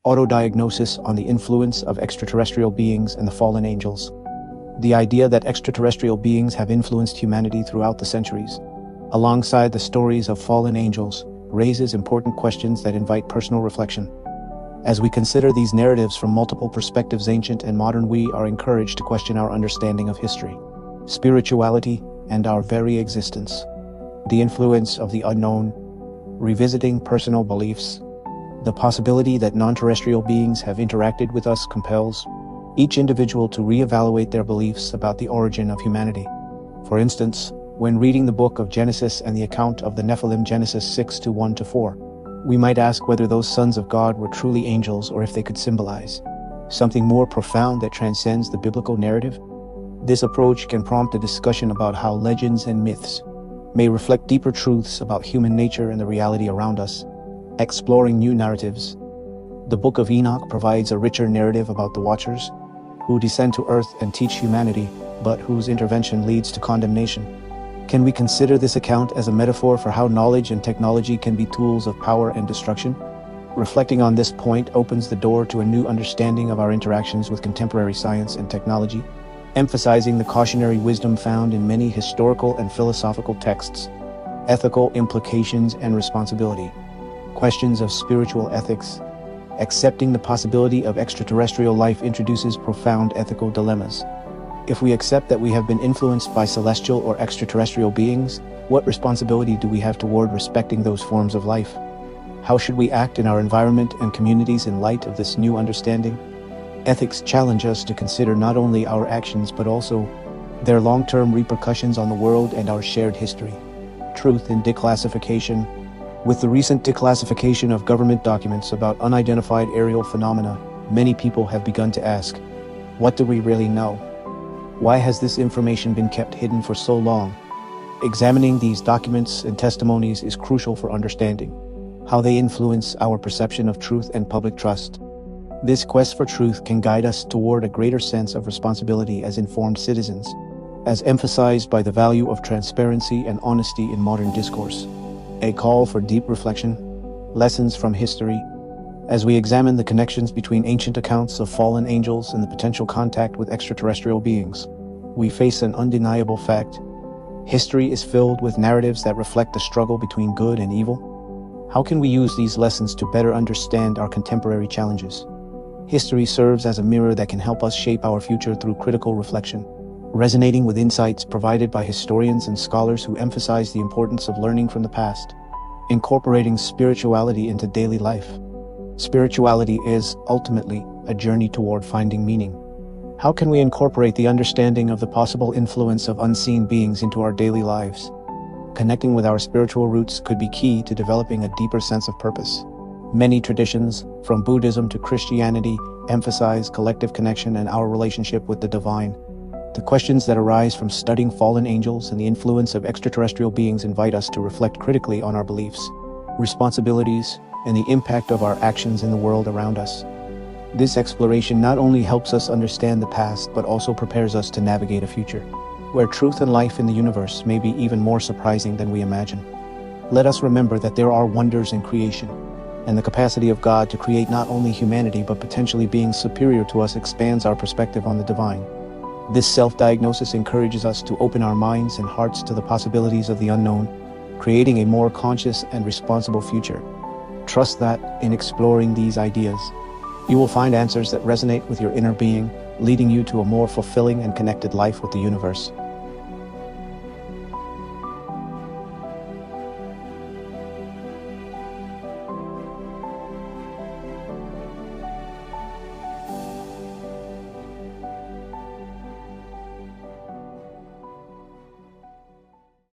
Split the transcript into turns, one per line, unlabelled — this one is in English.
Autodiagnosis on the influence of extraterrestrial beings and the fallen angels. The idea that extraterrestrial beings have influenced humanity throughout the centuries, alongside the stories of fallen angels, raises important questions that invite personal reflection. As we consider these narratives from multiple perspectives, ancient and modern, we are encouraged to question our understanding of history, spirituality, and our very existence. The influence of the unknown, revisiting personal beliefs. The possibility that non-terrestrial beings have interacted with us compels each individual to reevaluate their beliefs about the origin of humanity. For instance, when reading the book of Genesis and the account of the Nephilim, Genesis 6:1-4, we might ask whether those sons of God were truly angels or if they could symbolize something more profound that transcends the biblical narrative. This approach can prompt a discussion about how legends and myths may reflect deeper truths about human nature and the reality around us. Exploring new narratives. The Book of Enoch provides a richer narrative about the Watchers, who descend to earth and teach humanity, but whose intervention leads to condemnation. Can we consider this account as a metaphor for how knowledge and technology can be tools of power and destruction? Reflecting on this point opens the door to a new understanding of our interactions with contemporary science and technology, emphasizing the cautionary wisdom found in many historical and philosophical texts, ethical implications and responsibility. Questions of spiritual ethics. Accepting the possibility of extraterrestrial life introduces profound ethical dilemmas. If we accept that we have been influenced by celestial or extraterrestrial beings, what responsibility do we have toward respecting those forms of life? How should we act in our environment and communities in light of this new understanding? Ethics challenge us to consider not only our actions but also their long-term repercussions on the world and our shared history. Truth in declassification. With the recent declassification of government documents about unidentified aerial phenomena, many people have begun to ask, what do we really know? Why has this information been kept hidden for so long? Examining these documents and testimonies is crucial for understanding how they influence our perception of truth and public trust. This quest for truth can guide us toward a greater sense of responsibility as informed citizens, as emphasized by the value of transparency and honesty in modern discourse. A call for deep reflection, lessons from history. As we examine the connections between ancient accounts of fallen angels and the potential contact with extraterrestrial beings, we face an undeniable fact. History is filled with narratives that reflect the struggle between good and evil. How can we use these lessons to better understand our contemporary challenges? History serves as a mirror that can help us shape our future through critical reflection, resonating with insights provided by historians and scholars who emphasize the importance of learning from the past. Incorporating spirituality into daily life. Spirituality is, ultimately, a journey toward finding meaning. How can we incorporate the understanding of the possible influence of unseen beings into our daily lives? Connecting with our spiritual roots could be key to developing a deeper sense of purpose. Many traditions, from Buddhism to Christianity, emphasize collective connection and our relationship with the divine. The questions that arise from studying fallen angels and the influence of extraterrestrial beings invite us to reflect critically on our beliefs, responsibilities, and the impact of our actions in the world around us. This exploration not only helps us understand the past, but also prepares us to navigate a future where truth and life in the universe may be even more surprising than we imagine. Let us remember that there are wonders in creation, and the capacity of God to create not only humanity but potentially beings superior to us expands our perspective on the divine. This self-diagnosis encourages us to open our minds and hearts to the possibilities of the unknown, creating a more conscious and responsible future. Trust that, in exploring these ideas, you will find answers that resonate with your inner being, leading you to a more fulfilling and connected life with the universe.